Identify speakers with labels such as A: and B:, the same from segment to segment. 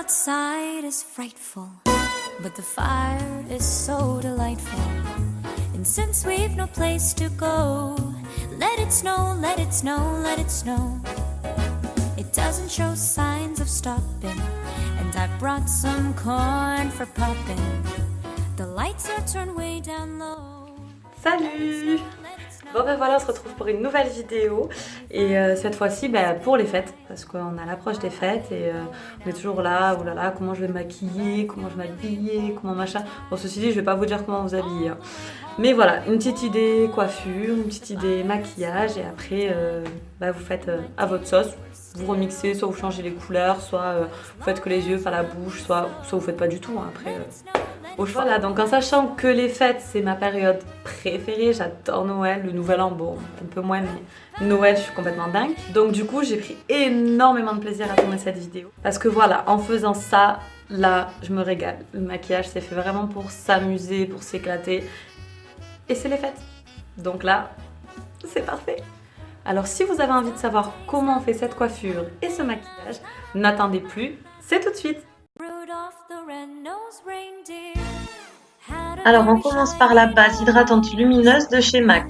A: outside is frightful, but the fire is so delightful. And since we've no place to go, let it snow, let it snow, let it snow. It doesn't show signs of stopping, and I brought some corn for popping. The lights are turned way down low.
B: Salut! Bon ben voilà, on se retrouve pour une nouvelle vidéo et cette fois-ci pour les fêtes parce qu'on a l'approche des fêtes et on est toujours là, oulala, comment je vais me maquiller, comment je vais m'habiller, comment machin. Bon, ceci dit, je vais pas vous dire comment vous habiller, hein. Mais voilà, une petite idée coiffure, une petite idée maquillage et après vous faites à votre sauce. Vous remixez, soit vous changez les couleurs, soit vous faites que les yeux, enfin la bouche, soit vous faites pas du tout, hein, après au choix. Voilà, donc en sachant que les fêtes c'est ma période préférée, j'adore Noël, le Nouvel An, bon un peu moins, mais Noël je suis complètement dingue. Donc du coup j'ai pris énormément de plaisir à tourner cette vidéo parce que voilà, en faisant ça, là je me régale. Le maquillage c'est fait vraiment pour s'amuser, pour s'éclater et c'est les fêtes. Donc là, c'est parfait. Alors si vous avez envie de savoir comment on fait cette coiffure et ce maquillage, n'attendez plus, c'est tout de suite. Alors on commence par la base hydratante lumineuse de chez MAC,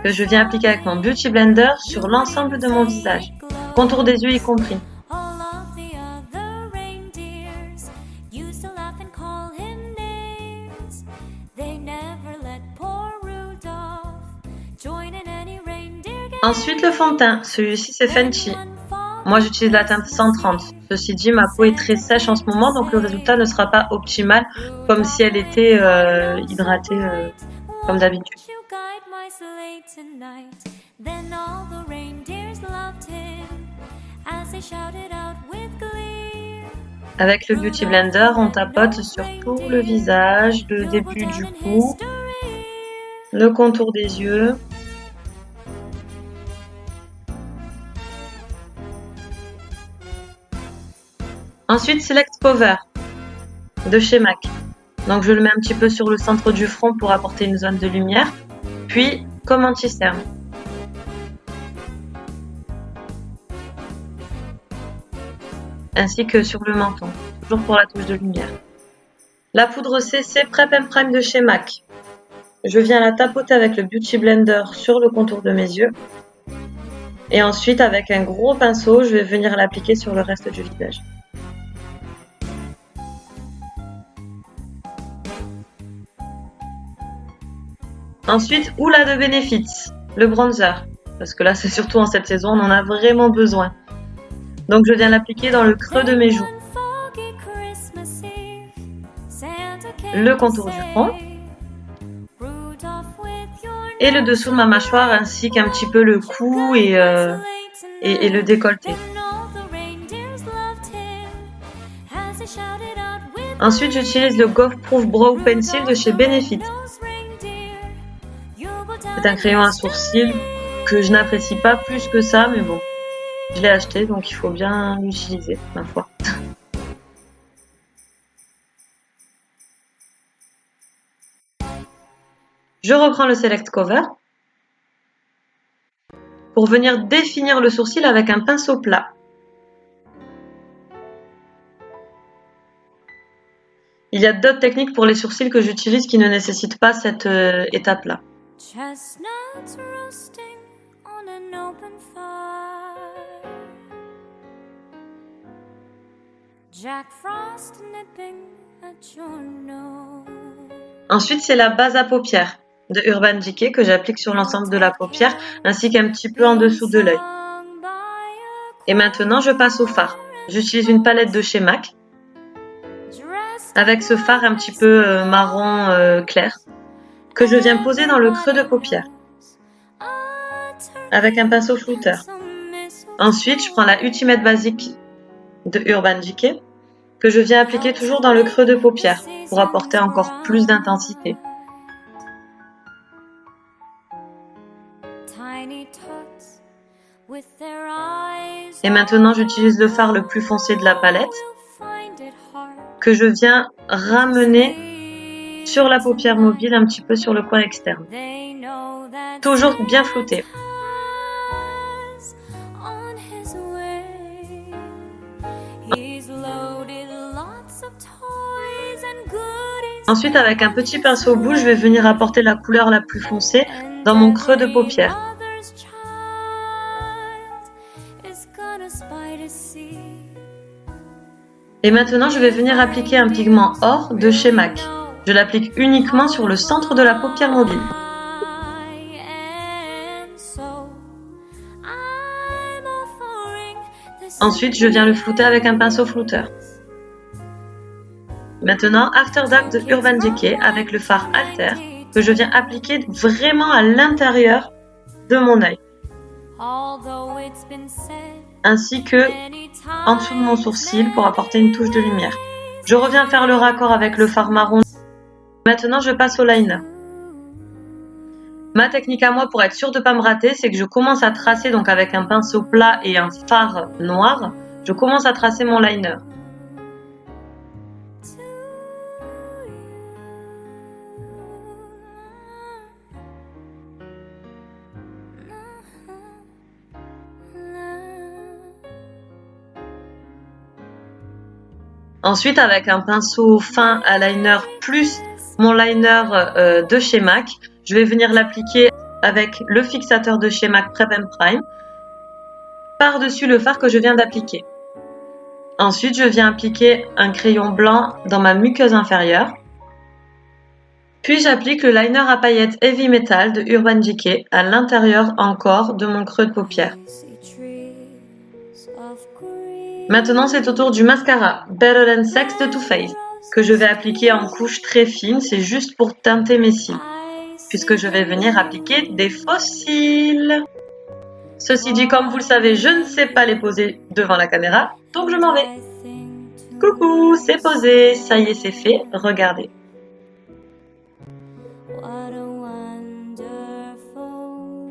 B: que je viens appliquer avec mon Beauty Blender sur l'ensemble de mon visage, contour des yeux y compris. Ensuite le fond de teint, celui-ci c'est Fenty. Moi j'utilise la teinte 130. Ceci dit, ma peau est très sèche en ce moment, donc le résultat ne sera pas optimal comme si elle était hydratée comme d'habitude. Avec le Beauty Blender, on tapote sur tout le visage, le début du cou, le contour des yeux. Ensuite, Select Cover de chez MAC. Donc je le mets un petit peu sur le centre du front pour apporter une zone de lumière. Puis, comme anti-cerne. Ainsi que sur le menton, toujours pour la touche de lumière. La poudre CC Prep and Prime de chez MAC. Je viens la tapoter avec le Beauty Blender sur le contour de mes yeux. Et ensuite, avec un gros pinceau, je vais venir l'appliquer sur le reste du visage. Ensuite, Hoola de Benefit, le bronzer, parce que là c'est surtout en cette saison, on en a vraiment besoin. Donc je viens l'appliquer dans le creux de mes joues, le contour du front et le dessous de ma mâchoire ainsi qu'un petit peu le cou et le décolleté. Ensuite j'utilise le Gauve Proof Brow Pencil de chez Benefit. C'est un crayon à sourcils que je n'apprécie pas plus que ça, mais bon, je l'ai acheté donc il faut bien l'utiliser, ma foi. Je reprends le Select Cover pour venir définir le sourcil avec un pinceau plat. Il y a d'autres techniques pour les sourcils que j'utilise qui ne nécessitent pas cette étape-là. Chestnuts roasting on an open fire. Jack Frost nipping at your nose. Ensuite, c'est la base à paupières de Urban Decay que j'applique sur l'ensemble de la paupière ainsi qu'un petit peu en dessous de l'œil. Et maintenant, je passe au fard. J'utilise une palette de chez MAC avec ce fard un petit peu marron clair que je viens poser dans le creux de paupière avec un pinceau flouteur. Ensuite, je prends la Ultimate Basic de Urban Decay que je viens appliquer toujours dans le creux de paupière pour apporter encore plus d'intensité. Et maintenant, j'utilise le fard le plus foncé de la palette que je viens ramener sur la paupière mobile, un petit peu sur le coin externe. Toujours bien flouté. Ensuite, avec un petit pinceau bouche, je vais venir apporter la couleur la plus foncée dans mon creux de paupière. Et maintenant, je vais venir appliquer un pigment or de chez MAC. Je l'applique uniquement sur le centre de la paupière mobile. Ensuite, je viens le flouter avec un pinceau flouteur. Maintenant, After Dark de Urban Decay avec le fard Alter que je viens appliquer vraiment à l'intérieur de mon œil. Ainsi que en dessous de mon sourcil pour apporter une touche de lumière. Je reviens faire le raccord avec le fard marron. Maintenant, je passe au liner. Ma technique à moi pour être sûre de ne pas me rater, c'est que je commence à tracer donc avec un pinceau plat et un fard noir. Je commence à tracer mon liner. Ensuite, avec un pinceau fin à liner plus mon liner de chez MAC, je vais venir l'appliquer avec le fixateur de chez MAC Prep and Prime par-dessus le fard que je viens d'appliquer. Ensuite, je viens appliquer un crayon blanc dans ma muqueuse inférieure. Puis j'applique le liner à paillettes Heavy Metal de Urban Decay à l'intérieur encore de mon creux de paupière. Maintenant, c'est au tour du mascara Better Than Sex de Too Faced que je vais appliquer en couche très fine, c'est juste pour teinter mes cils, puisque je vais venir appliquer des faux cils. Ceci dit, comme vous le savez, je ne sais pas les poser devant la caméra, donc je m'en vais. Coucou, c'est posé, ça y est, c'est fait, regardez.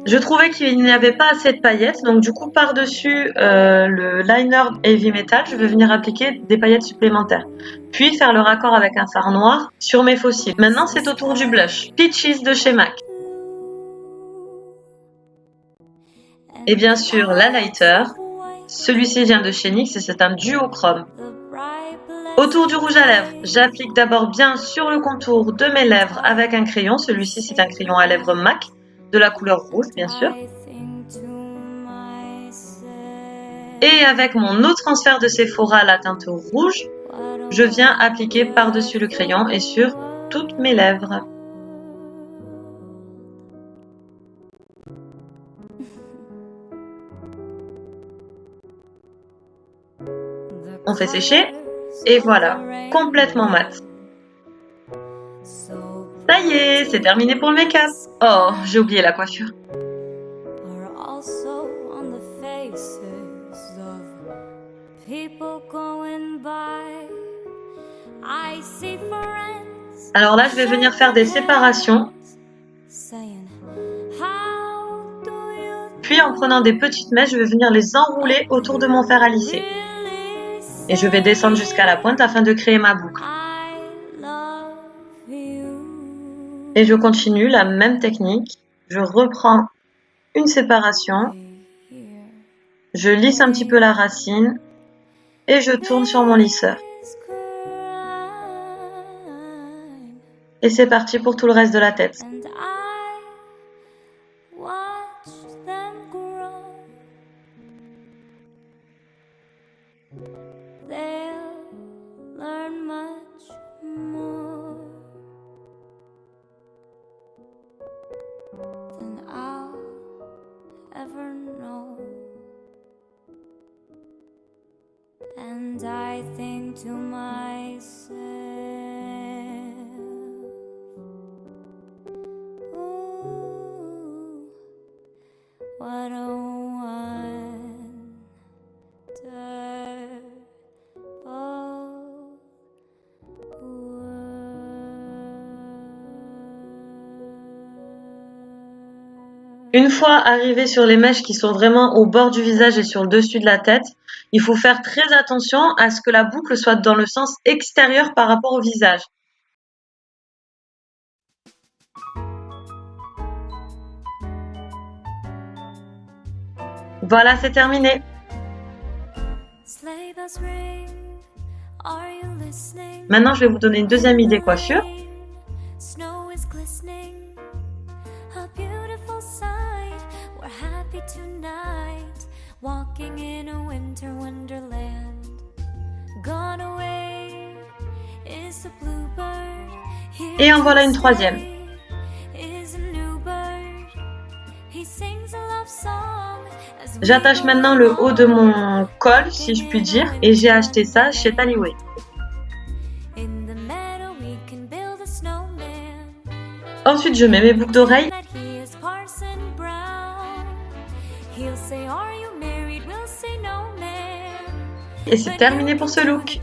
B: Je trouvais qu'il n'y avait pas assez de paillettes, donc du coup par-dessus le liner Heavy Metal, je vais venir appliquer des paillettes supplémentaires. Puis faire le raccord avec un fard noir sur mes faux cils. Maintenant c'est au tour du blush, Peaches de chez MAC. Et bien sûr l'highlighter, celui-ci vient de chez NYX et c'est un duochrome. Autour du rouge à lèvres, j'applique d'abord bien sur le contour de mes lèvres avec un crayon, celui-ci c'est un crayon à lèvres MAC. De la couleur rouge, bien sûr. Et avec mon eau transfert de Sephora à la teinte rouge, je viens appliquer par-dessus le crayon et sur toutes mes lèvres. On fait sécher et voilà, complètement mat. Ça y est, c'est terminé pour le make-up. Oh, j'ai oublié la coiffure. Alors là, je vais venir faire des séparations. Puis en prenant des petites mèches, je vais venir les enrouler autour de mon fer à lisser. Et je vais descendre jusqu'à la pointe afin de créer ma boucle. Et je continue la même technique. Je reprends une séparation. Je lisse un petit peu la racine. Et je tourne sur mon lisseur. Et c'est parti pour tout le reste de la tête.
A: And I think to myself, ooh, what a wonderful
B: Une fois arrivé sur les mèches qui sont vraiment au bord du visage et sur le dessus de la tête, il faut faire très attention à ce que la boucle soit dans le sens extérieur par rapport au visage. Voilà, c'est terminé. Maintenant, je vais vous donner une deuxième idée coiffure.
A: Snow is glistening, a beautiful sight. We're happy tonight, walking in a winter wonderland. Gone away is the bluebird.
C: Et en voilà une troisième. J'attache maintenant le haut de mon col, si je puis dire, et j'ai acheté ça chez Tallyway. Ensuite, je mets mes boucles d'oreilles. Et c'est terminé pour ce look.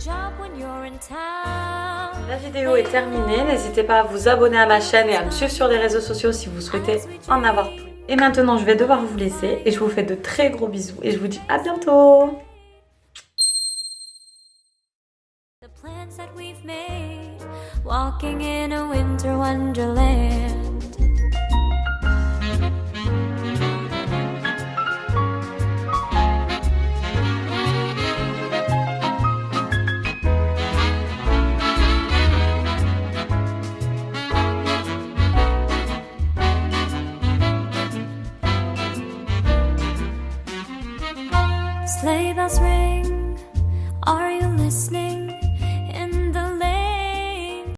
B: La vidéo est terminée, n'hésitez pas à vous abonner à ma chaîne et à me suivre sur les réseaux sociaux si vous souhaitez en avoir plus. Et maintenant, je vais devoir vous laisser et je vous fais de très gros bisous et je vous dis à bientôt. Walking in a winter wonderland. Sleigh bells ring, are you listening?